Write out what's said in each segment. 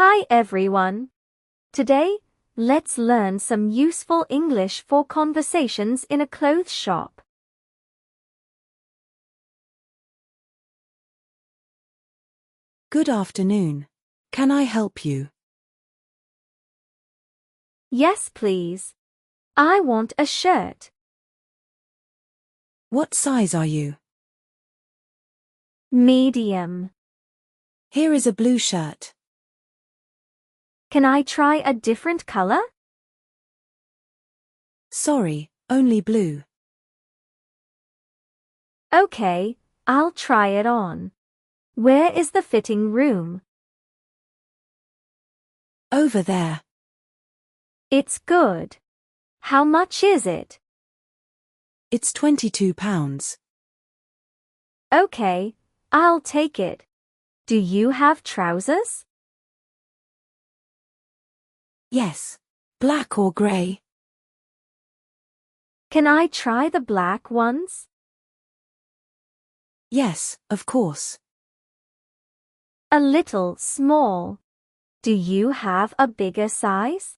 Hi everyone. Today, let's learn some useful English for conversations in a clothes shop. Good afternoon. Can I help you? Yes, please. I want a shirt. What size are you? Medium. Here is a blue shirt. Can I try a different color? Sorry, only blue. Okay, I'll try it on. Where is the fitting room? Over there. It's good. How much is it? It's £22. Okay, I'll take it. Do you have trousers? Yes. Black or grey? Can I try the black ones? Yes, of course. A little small. Do you have a bigger size?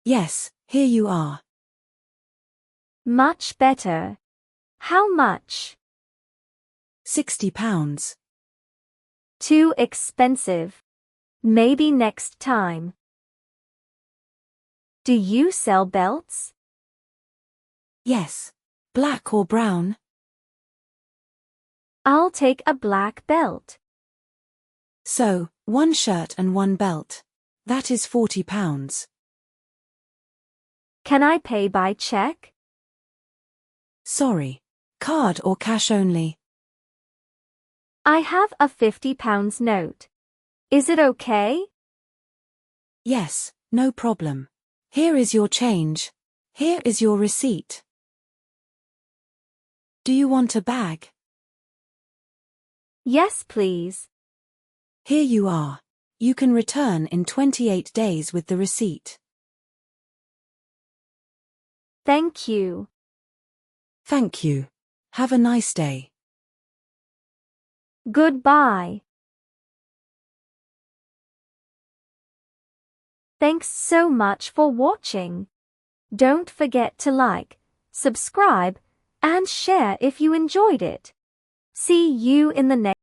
Yes, here you are. Much better. How much? £60. Too expensive. Maybe next time. Do you sell belts? Yes. Black or brown? I'll take a black belt. So, one shirt and one belt. That is £40. Can I pay by check? Sorry. Card or cash only? I have a £50 note. Is it okay? Yes, no problem. Here is your change. Here is your receipt. Do you want a bag? Yes, please. Here you are. You can return in 28 days with the receipt. Thank you. Thank you. Have a nice day. Goodbye. Thanks so much for watching. Don't forget to like, subscribe, and share if you enjoyed it. See you in the next